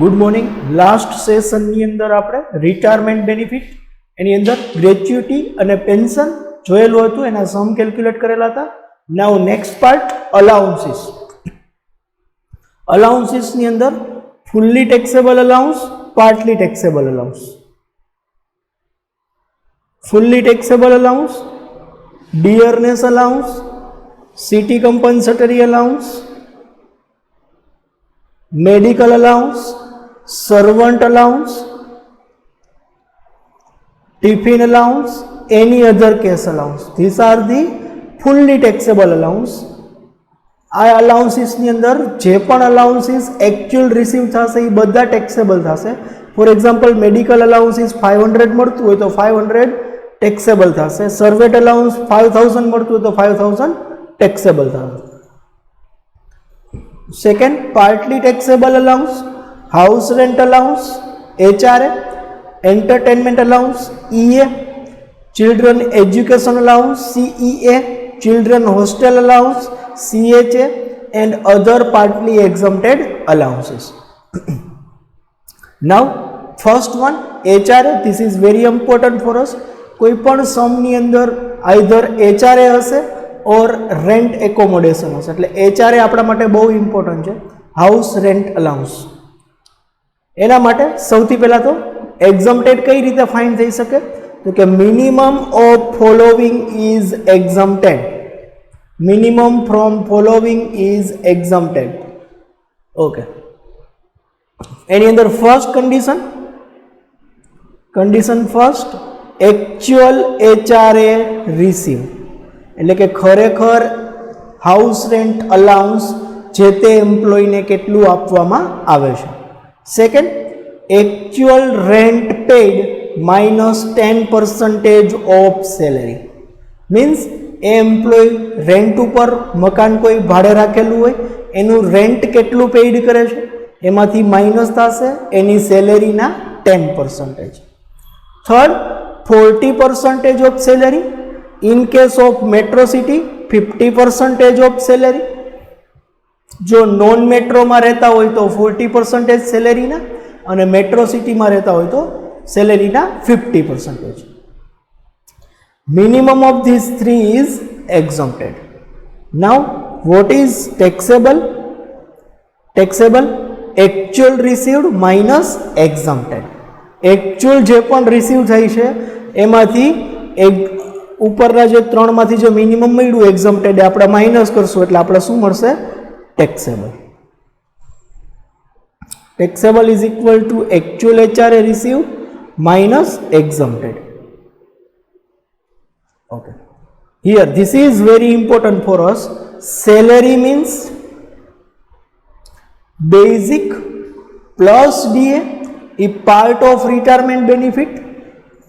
Good morning. Last સેશનની અંદર આપણે retirement benefit એની અંદર ગ્રેચ્યુટી અને પેન્શન જોયેલું હતું, એના સમ કેલ્ક્યુલેટ કરેલા હતા. Now next part allowances. અલાઉન્સીસની અંદર fully taxable allowance, partly taxable allowance. Fully taxable allowance, dearness allowance, city compensatory allowance, medical allowance, servant allowance, tiffin allowance, any other case allowance. These are the fully taxable allowance. આ allowances ની અંદર જે પણ allowances actual receive થશે એ બધા taxable થશે. For example medical allowances 500 મળતું હોય તો 500 taxable થશે. સર્વેન્ટ અલાઉન્સ 5000 મળતું હોય તો 5000 taxable થશે. Second, partly taxable allowance, house rent allowance, HRA, entertainment allowance, EA, children education allowance, CEA, children hostel allowance, CHA, and other partly exempted allowances. Now, first one, HRA. This is very important for us. કોઈ પણ સમની અંદર either HRA હશે ઓર rent accommodation હશે, એટલે HRA આપણા માટે બહુ important છે, હાઉસ રેન્ટ અલાઉન્સ. એના માટે સૌથી પહેલાં તો એક્ઝમ્પ્ટેડ કઈ રીતે ફાઇન થઈ શકે, તો કે minimum of following is exempted. Minimum from following is exempted. Okay, એની અંદર first condition first, actual HRA receive, એટલે કે ખરેખર હાઉસ રેન્ટ અલાઉન્સ જે તે એમ્પ્લોયને કેટલું આપવામાં આવે છે. Second, actual rent paid minus 10% of salary. Means a employee rent ઉપર મકાન કોઈ ભાડે રાખેલું હોય એનું રેન્ટ કેટલું પેઇડ કરે છે એમાંથી માઇનસ થશે એની સેલેરીના 10%. Third, 40% of salary. In case of metro city 50% of salary. જો નોન મેટ્રોમાં રહેતા હોય તો 40% સેલેરીના, અને મેટ્રો સિટીમાં રહેતા હોય તો સેલેરીના 50%. Minimum of this three is exempted. Now what is taxable? Taxable actual received minus exempted. Actual જે પણ રિસીવ થઈ છે એમાંથી ઉપરના જે ત્રણમાંથી જે મિનિમમ મળ્યું એક્ઝમ્પ્ટેડ આપણે માઇનસ કરશું એટલે આપણે શું મળશે? Taxable. Taxable is equal to actual HRA receive minus exempted. Okay, here this is very important for us. Salary means basic plus DA a part of retirement benefit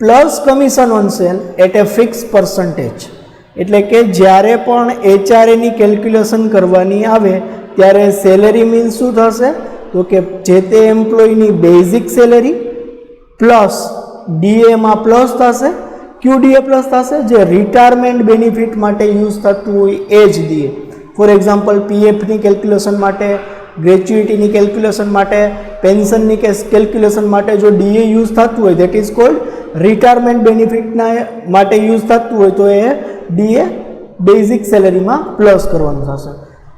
plus commission on sale at a fix percentage. એટલે કે જ્યારે પણ HRA ની calculation કરવાની આવે ત્યારે salary means શું થશે, તો કે જે તે એમ્પ્લોયની બેઝિક સેલેરી પ્લસ DAમાં પ્લસ થશે. ક્યુ DA પ્લસ થશે? જે રિટાયરમેન્ટ બેનિફિટ માટે યુઝ થતું હોય એ જ DA. ફોર એક્ઝામ્પલ PFની કેલ્ક્યુલેશન માટે, ગ્રેચ્યુટીની કેલ્ક્યુલેશન માટે, પેન્શનની કેલ્ક્યુલેશન માટે જો DA યુઝ થતું હોય દેટ ઇઝ કોલ્ડ રિટાયરમેન્ટ બેનિફિટના માટે યુઝ થતું હોય તો એ DA બેઝિક સેલેરીમાં પ્લસ કરવાનું થશે.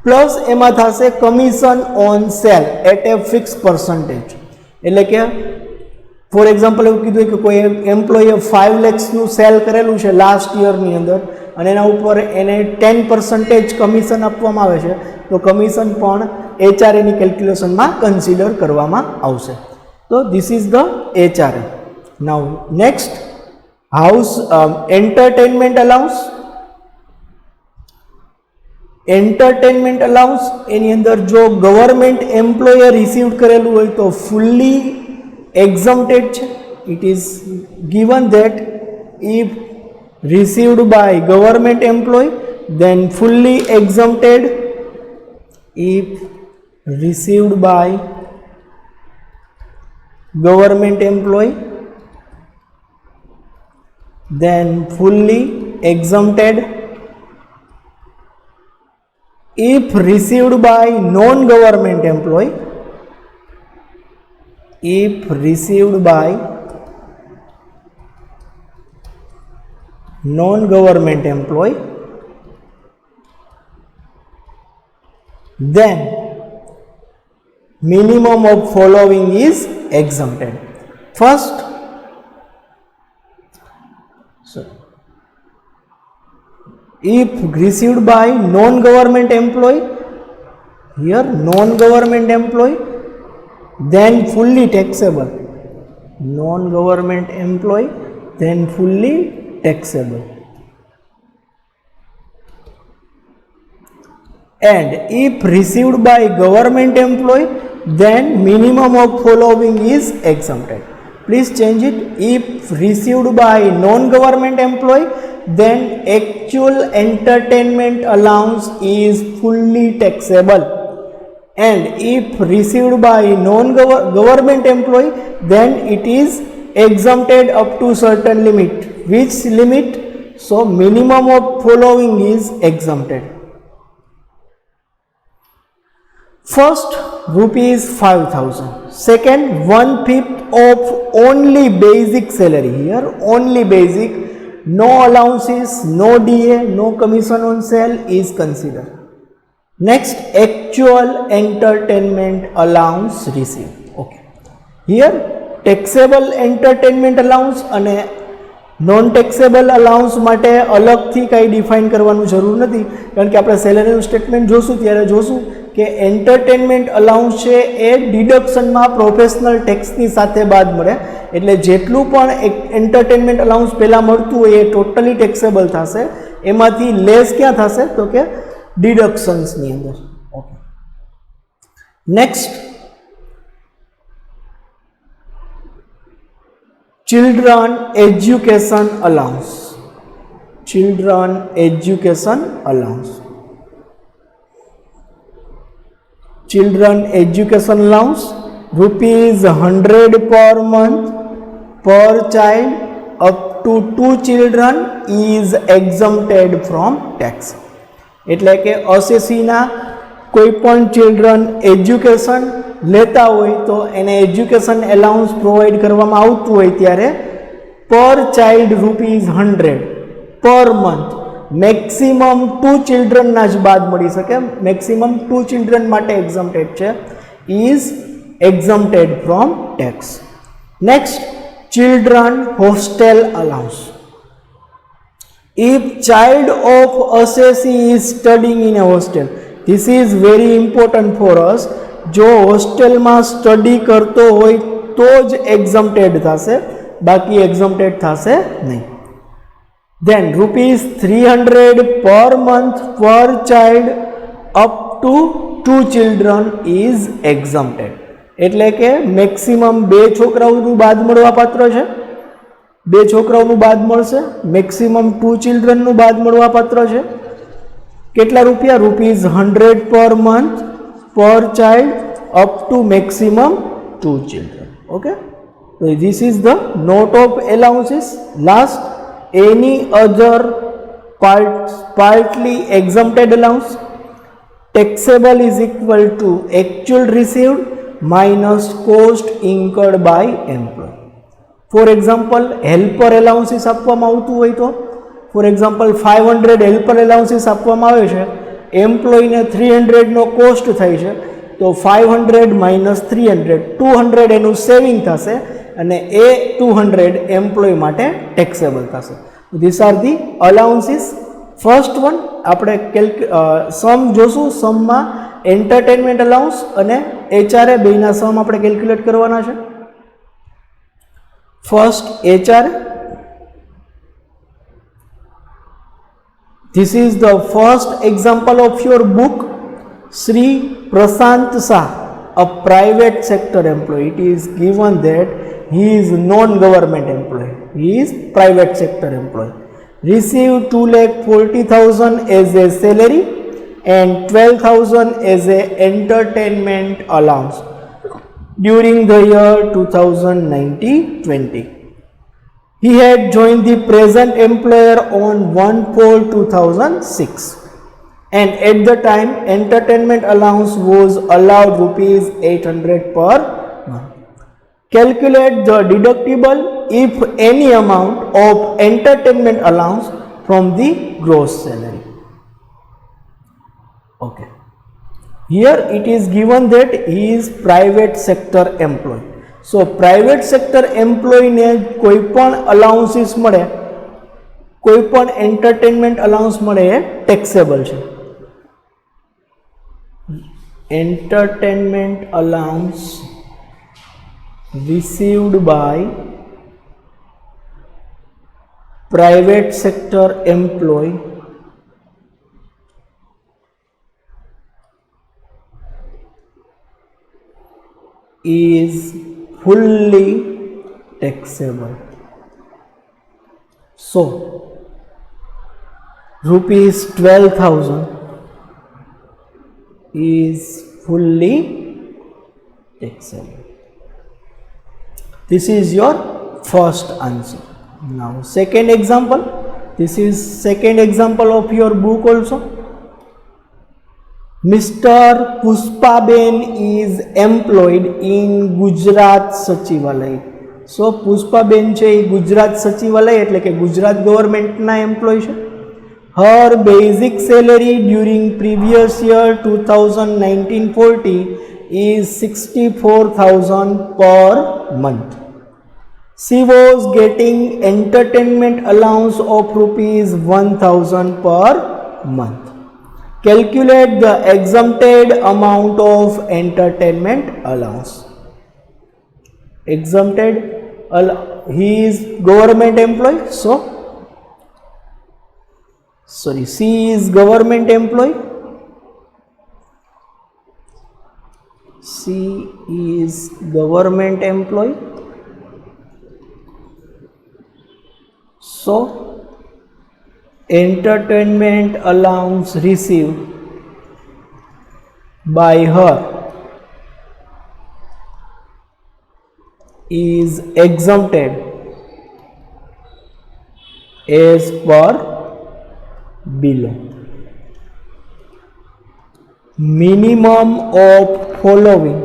પ્લસ એમાં થશે commission on sale at a fix percentage. એટલે કે ફોર એક્ઝામ્પલ એવું કીધું કે કોઈ એમ્પ્લોયે 5 lakhsનું સેલ કરેલું છે લાસ્ટ યરની અંદર અને એના ઉપર એને 10% કમિશન આપવામાં આવે છે, તો કમિશન પણ HRA ની કેલ્ક્યુલેશનમાં કન્સિડર કરવામાં આવશે. તો this is the HRA. Now next, house entertainment allowance. Entertainment allowance એની અંદર જો ગવર્મેન્ટ એમ્પ્લોયે રિસીવ કરેલું હોય તો ફુલ્લી એક્ઝમ્પ્ટેડ છે. It is given that if received by government employee then fully exempted. If received by government employee then fully exempted. If received by non-government employee if received by non-government employee, then minimum of following is exempted. First, if received by non-government employee, here non-government employee, then fully taxable. Non-government employee, then fully taxable. And if received by government employee, then minimum of following is exempted. Please change it. If received by non-government employee, then actual entertainment allowance is fully taxable. And if received by non-government employee, then it is exempted up to certain limit. Which limit? So minimum of following is exempted. First, rupees 5,000. Second, 1/5 of only basic salary. Here only basic, no allowances, no DA, no commission on sale is considered. Next, actual entertainment allowance received. Okay. Here taxable entertainment allowance અને non taxable allowance માટે અલગથી કંઈ define કરવાનું જરૂર નથી, કારણ કે આપણે સેલરીનું સ્ટેટમેન્ટ જોશું ત્યારે જોશું કે એન્ટરટેનમેન્ટ અલાઉન્સ છે એ ડિડક્શનમાં પ્રોફેશનલ ટેક્સની સાથે બાદ મળે, એટલે જેટલું પણ એન્ટરટેનમેન્ટ અલાઉન્સ પહેલાં મળતું હોય એ ટોટલી ટેક્સેબલ થશે, એમાંથી લેસ ક્યાં થશે તો કે ડિડક્શન્સની અંદર. Okay. Next, children education allowance. Children education allowance. Children education allowance rupees 100 per month per child up to 2 children is exempted from tax. એટલે કે અસેસીના કોઈ પણ ચિલ્ડ્રન એજ્યુકેશન લેતા હોય તો એને એજ્યુકેશન એલાઉન્સ પ્રોવાઈડ કરવામાં આવતું હોય ત્યારે પર child rupees 100 per month, maximum 2 ચિલ્ડ્રનના જ બાદ મળી શકે, મેક્સિમમ 2 ચિલ્ડ્રન માટે એક્ઝમ્પ્ટેડ છે, is exempted from tax. Next, children hostel allowance. If child of assessee is studying in a hostel, this is very important for us. જો હોસ્ટેલમાં study કરતો હોય તો જ એક્ઝમ્પ્ટેડ થશે, બાકી એક્ઝમ્પ્ટેડ થશે નહીં. Then rupees 300 per month per child up to 2 children is exempted. એટલે કે મેક્સિમમ 2 છોકરાઓનું બાદ મળવા પાત્ર છે, 2 છોકરાઓનું બાદ મળશે, મેક્સિમમ 2 ચિલ્ડ્રનનું બાદ મળવા પાત્ર છે. કેટલા રૂપિયા? Rupees 100 per month per child up to maximum 2 children. Okay, so this is the note of allowances. Last, any other partly exempted allowance. Taxable is equal to actual received minus cost incurred by employee. For example, helper allowances આપવામાં આવતું હોય તો, for example 500 helper allowances આપવામાં આવે છે, એમ્પ્લોયને 300 નો cost થાય છે, તો 500 માઇનસ 300 200 એનું સેવિંગ થશે અને એ 200 એમ્પ્લોય માટે ટેક્સેબલ થશે. This are the allowances. First one આપણે સમ જોશું. સમમાં એન્ટરટેનમેન્ટ અલાઉન્સ અને એચઆરએ બેના સમ આપણે કેલ્ક્યુલેટ કરવાના છે. First HRA. This is the first example of your book, Sri Prashant Shah, a private sector employee. It is given that he is non-government employee. He is private sector employee. Received 2,40,000 as a salary and 12,000 as a entertainment allowance during the year 2019-20. He had joined the present employer on 1/4/2006 and at the time entertainment allowance was allowed rupees 800 per month. Calculate the deductible if any amount of entertainment allowance from the gross salary. Okay. Here it is given that he is private sector employee. So private sector employee ने कोई पण allowances મળે, कोई पण entertainment allowance મળે એ taxable છે. Entertainment allowance received by private sector employee is fully taxable. So rupees 12,000 is fully taxable. This is your first answer. Now second example. This is second example of your book also. Mr. Puspaben is employed in Gujarat Sachivalay. So Puspaben છે એ ગુજરાત સચિવાલય એટલે કે Gujarat ગવર્મેન્ટના employ છે. Her basic salary during previous year 2019-40 is 64,000 per month. She was getting entertainment allowance of rupees 1,000 per month. Calculate the exempted amount of entertainment allowance. Exempted, he is government employee, so she is government employee. She is government employee. So entertainment allowance received by her is exempted as per below. Minimum of following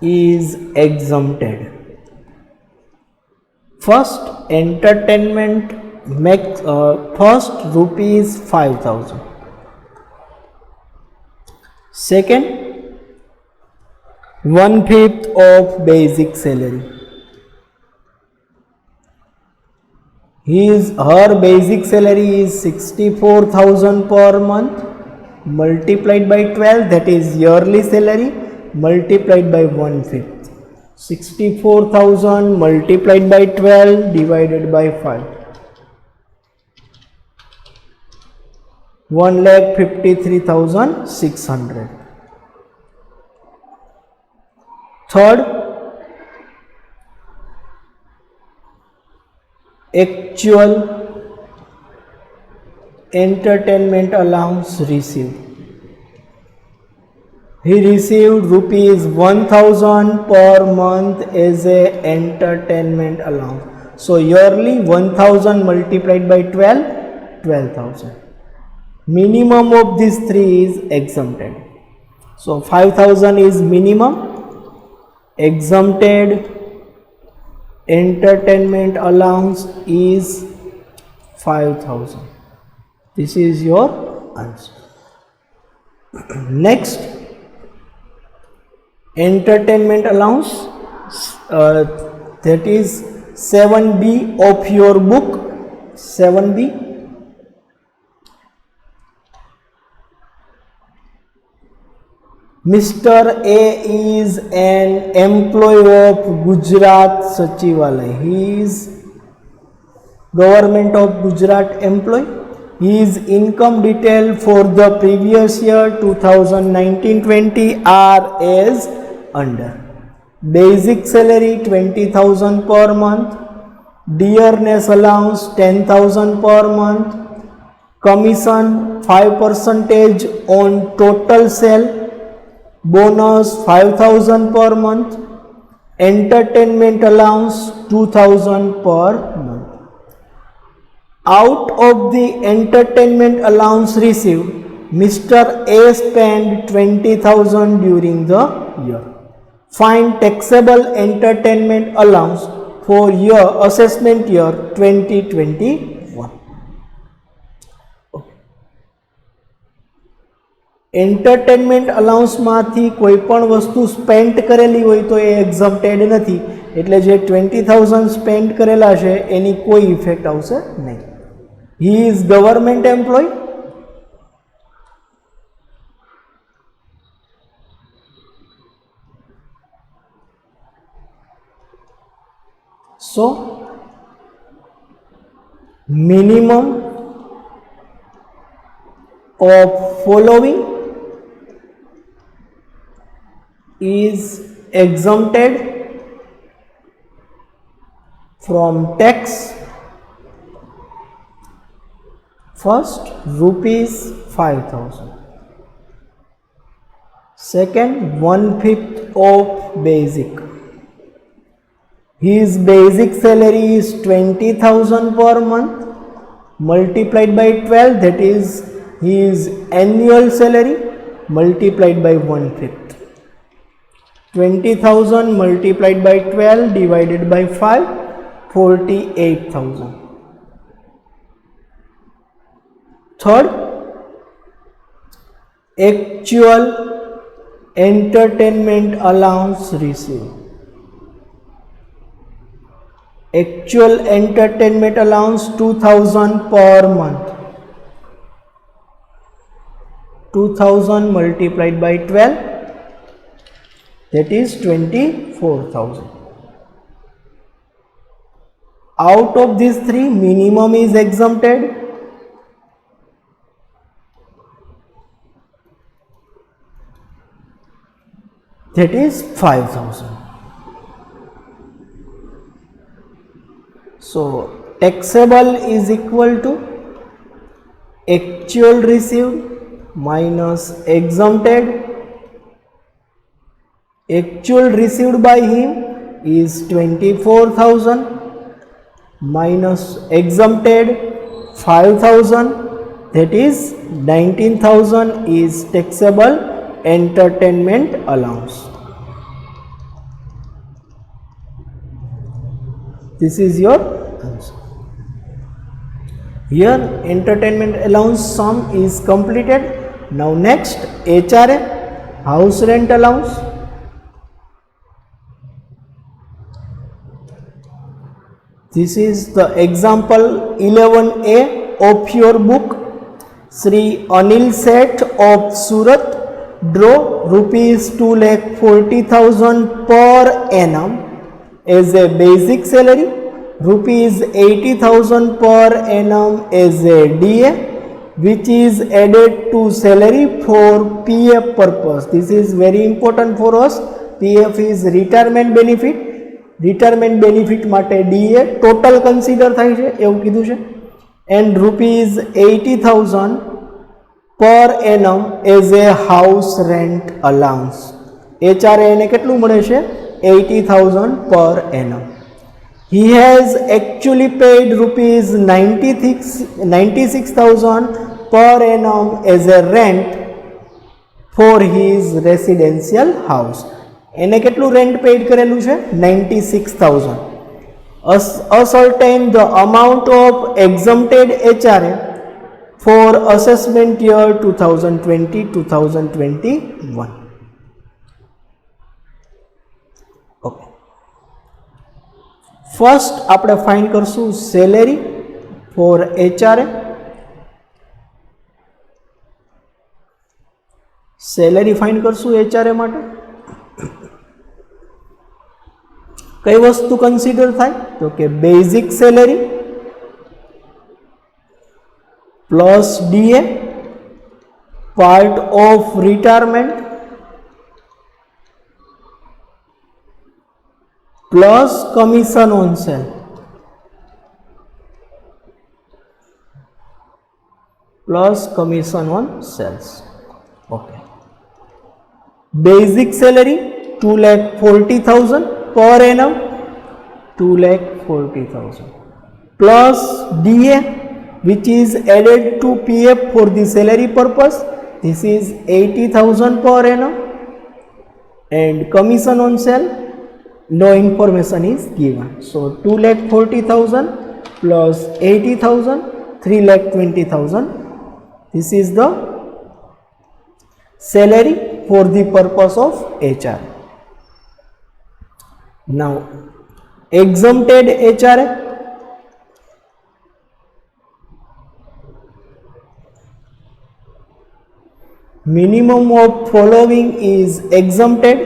is exempted. First, entertainment makes first rupees 5,000. Second, 1/5 of basic salary. Her basic salary is 64,000 per month multiplied by 12, that is yearly salary, multiplied by 1/5. 64,000 multiplied by 12 divided by 5. 1,53,600. Third, actual entertainment allowance received. He received rupees 1,000 per month as a entertainment allowance. So yearly 1,000 multiplied by 12, 12,000. Minimum of these three is exempted. So 5,000 is minimum. Exempted entertainment allowance is 5,000. This is your answer. Next, entertainment allowance, that is 7B of your book. 7B. Mr. A is an employee of Gujarat Sachivalay. He is government of Gujarat employee. His income detail for the previous year 2019-20 are as under. Basic salary 20,000 per month. Dearness allowance 10,000 per month. Commission 5% on total sale. Bonus 5,000 per month. Entertainment allowance 2,000 per month. Out of the entertainment allowance received, Mr. A spent 20,000 during the year. Find taxable entertainment allowance for year assessment year 2021. Entertainment અલાઉન્સમાંથી કોઈ પણ વસ્તુ spend કરેલી હોય તો એ એક્ઝમ્પ્ટેડ નથી, એટલે જે 20,000 spend કરેલા છે એની કોઈ ઇફેક્ટ આવશે નહીં. He is government employee. So minimum of following is exempted from tax. First, rupees 5,000. Second, 1/5 of basic. His basic salary is 20,000 per month multiplied by 12, that is his annual salary multiplied by 1/5. 20,000 multiplied by 12 divided by 5, 48,000. Third, actual entertainment allowance received. Actual entertainment allowance 2,000 per month. 2,000 multiplied by 12, that is 24,000. Out of these three, minimum is exempted. That is 5,000. So taxable is equal to actual received minus exempted. Actual received by him is 24,000 minus exempted 5,000, that is 19,000 is taxable entertainment allowance. This is your answer. Here entertainment allowance sum is completed. Now next, HRA, house rent allowance. This is the example 11A of your book. Sri Anil Seth of Surat draw rupees 2,40,000 per annum as a basic salary, rupees 80,000 per annum as a DA, which is added to salary for PF purpose. This is very important for us. PF is retirement benefit. Retirement benefit માટે DA total consider થાય છે એવું કીધું છે. And rupees 80,000 per annum as a house rent allowance. HRA એને કેટલું મળે છે? 80,000 per annum. He has actually paid rupees 96,000 per annum as a rent for his residential house. એને કેટલું રેન્ટ પેડ કરેલું છે? 96,000. Ascertain the amount of exempted HRA for assessment year 2020-2021. Okay. First આપણે find કરશું salary for HRA. Salary find કરશું HRA માટે. કઈ વસ્તુ કન્સિડર થાય? તો કે basic salary plus DA, part of retirement plus commission on sale plus commission on sales. Okay. Basic salary 2,40,000 per annum, 2,40,000 plus DA which is added to PF for the salary purpose this is 80,000 per annum, and commission on sale, no information is given. So 2,40,000 plus 80,000, 3,20,000. This is the salary for the purpose of HRA. Now, exempted HRA. Minimum of following is exempted.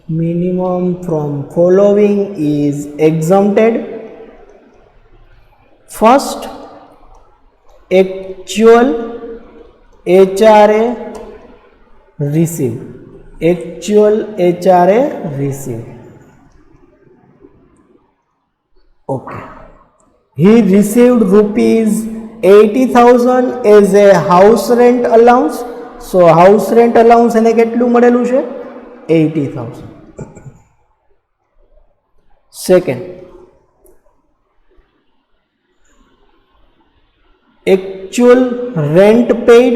Minimum from following is exempted. First, actual HRA received. Actual HRA received. Okay. He received rupees 80,000 as a house rent allowance. So house rent allowance એને કેટલું મળેલું છે? 80,000. Second, actual rent paid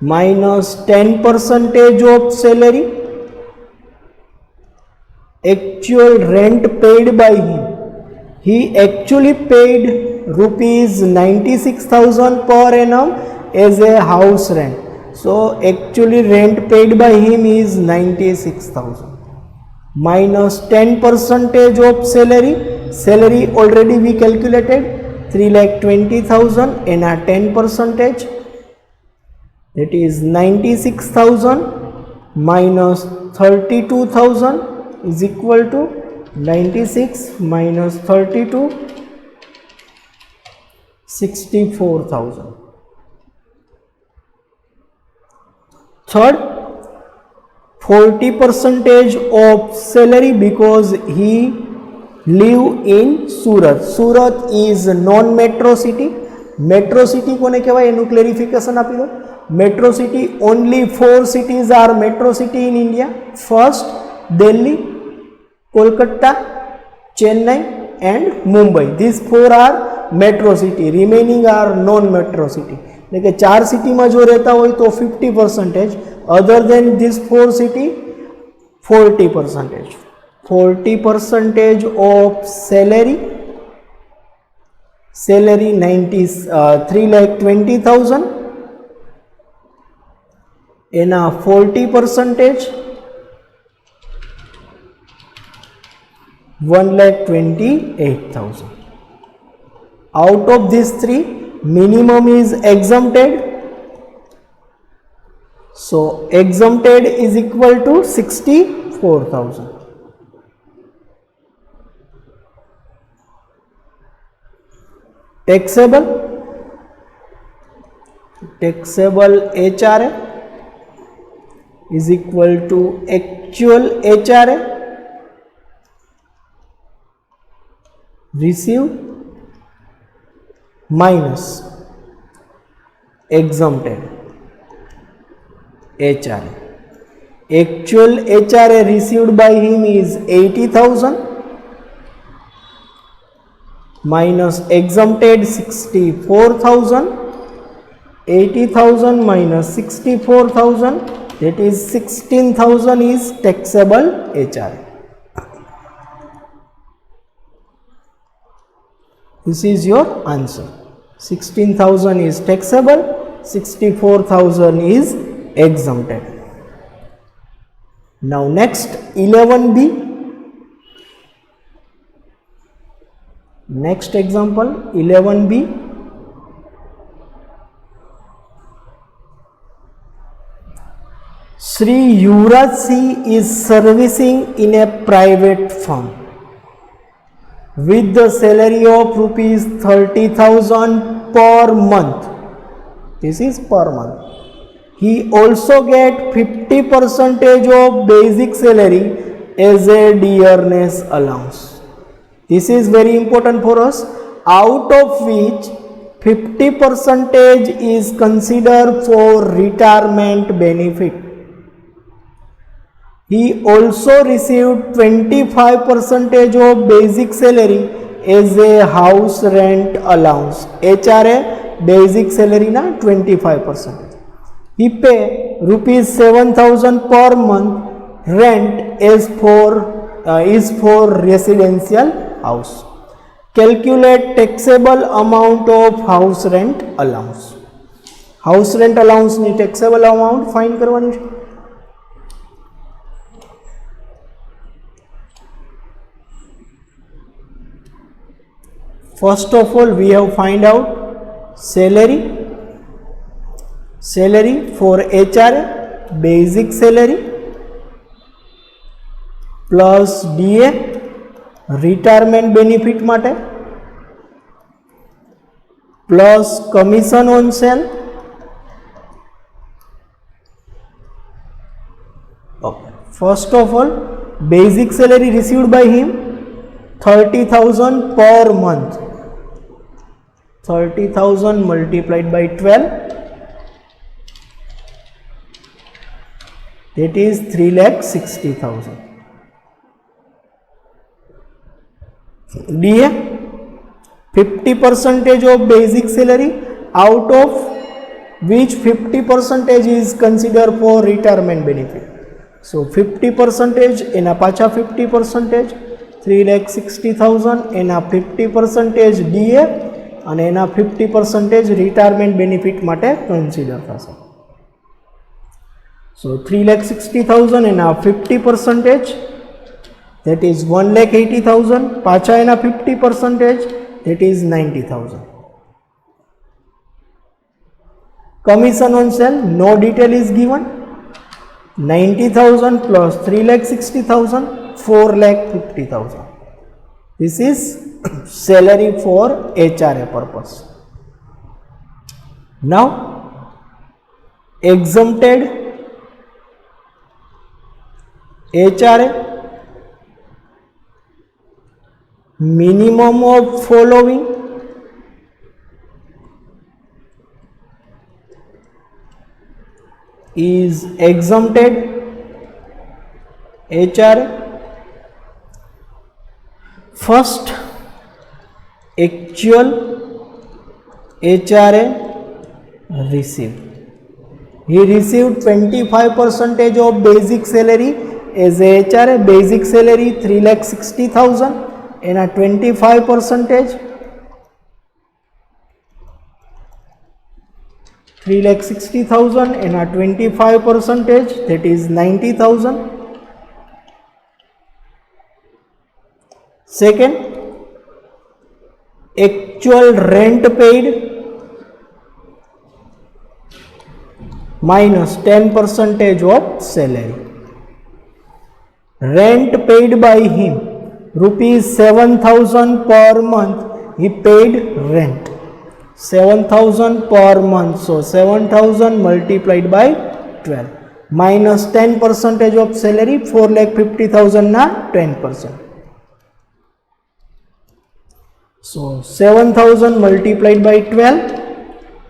minus 10% of salary. Actual rent paid by him. He actually paid rupees 96,000 per annum as a house rent. So actually rent paid by him is 96,000 minus 10% of salary. Salary already we calculated 3,20,000 and a 10%, that is 96,000 minus 32,000 is equal to 96 minus 32, 64,000. Third, 40% of salary because he live in Surat. Surat is non-metro city. Metro city કોને કહેવાય એનું clarification આપી દો. Metro city, only 4 cities are metro city in India. First, Delhi, Kolkata, Chennai and Mumbai. These 4 are metro city. Remaining are non-metro city. એટલે કે 4 સિટીમાં જો રહેતા હોય તો 50%, other than this 4 city 40%. 40% of salary 3,20,000 એના 40% 1,28,000. Out of these 3, minimum is exempted. So exempted is equal to 64,000. Taxable HRA is equal to actual HRA received minus exempted HRA. Actual HRA received by him is 80,000 minus exempted 64,000. 80,000 minus 64,000, that is 16,000 is taxable HRA. This is your answer. 16,000 is taxable, 64,000 is exempted. Now next 11B. Next example 11B. Sri Yuvraj Singh is servicing in a private firm with the salary of rupees 30,000 per month. This is per month. He also get 50% of basic salary as a dearness allowance. This is very important for us, out of which 50% is considered for retirement benefit. he also received 25% of basic salary as a house rent allowance. HRA basic salary na 25%. He pay rupees 7,000 per month rent is for residential house. Calculate taxable amount of house rent allowance. House rent allowance ની taxable amount find કરવાની છે. First of all, we have find out salary for HRA basic salary plus DA retirement benefit માટે plus commission on sale. Okay. First of all, basic salary received by him 30,000 per month. 30,000 multiplied by 12, that is 3,60,000. DA 50% of basic salary, out of which 50% is considered for retirement benefit. So 50% એના પાછા 50%, 3,60,000 એના 50% DA અને એના 50% retirement benefit માટે consider થશે. સો 3,60,000 એના 50%, that is 1,80,000, પાછા એના 50%, that is 90,000. Commission on sale, no detail is given. 90,000 plus 3,60,000, 4,50,000. This is salary for HRA purpose. Now, exempted HRA, minimum of following is exempted HRA. First, actual HRA received. He received 25% of basic salary as a HRA. Basic salary 3,60,000 and a 25%, 3,60,000 and a 25%, that is 90,000. Second, actual rent paid minus 10% of salary. Rent paid by him rupees 7,000 per month. He paid rent 7,000 per month. So 7,000 multiplied by 12 minus 10% of salary, 4,50,000 na 10%. So 7,000 multiplied by 12,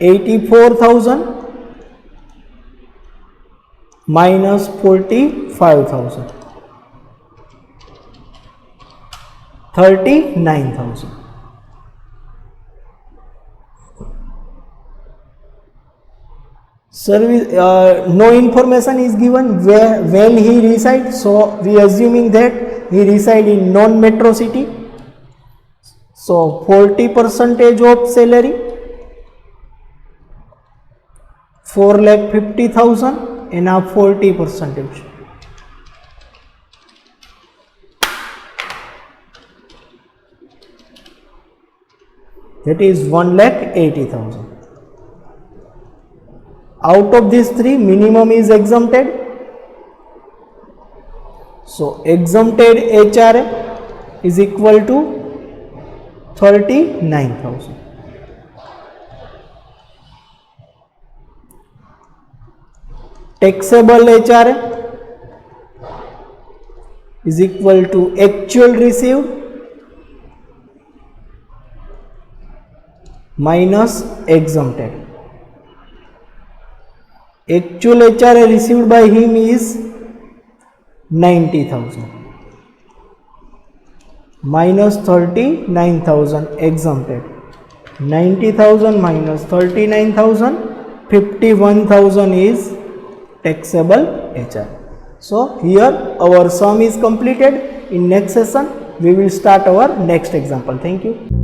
84,000 minus 45,000, 39,000. Service, no information is given when he resides, so we assuming that he reside in non-metro city. So 40% of salary, 4,50,000 and a 40%. That is 1,80,000. Out of these three, minimum is exempted. So exempted HRA is equal to 39,000. Taxable HRA is equal to actual received minus exempted. Actual HRA received by him is 90,000 minus 39,000 exempted. 90,000 minus 39,000, 51,000 is taxable HR. So here our sum is completed. In next session we will start our next example. Thank you.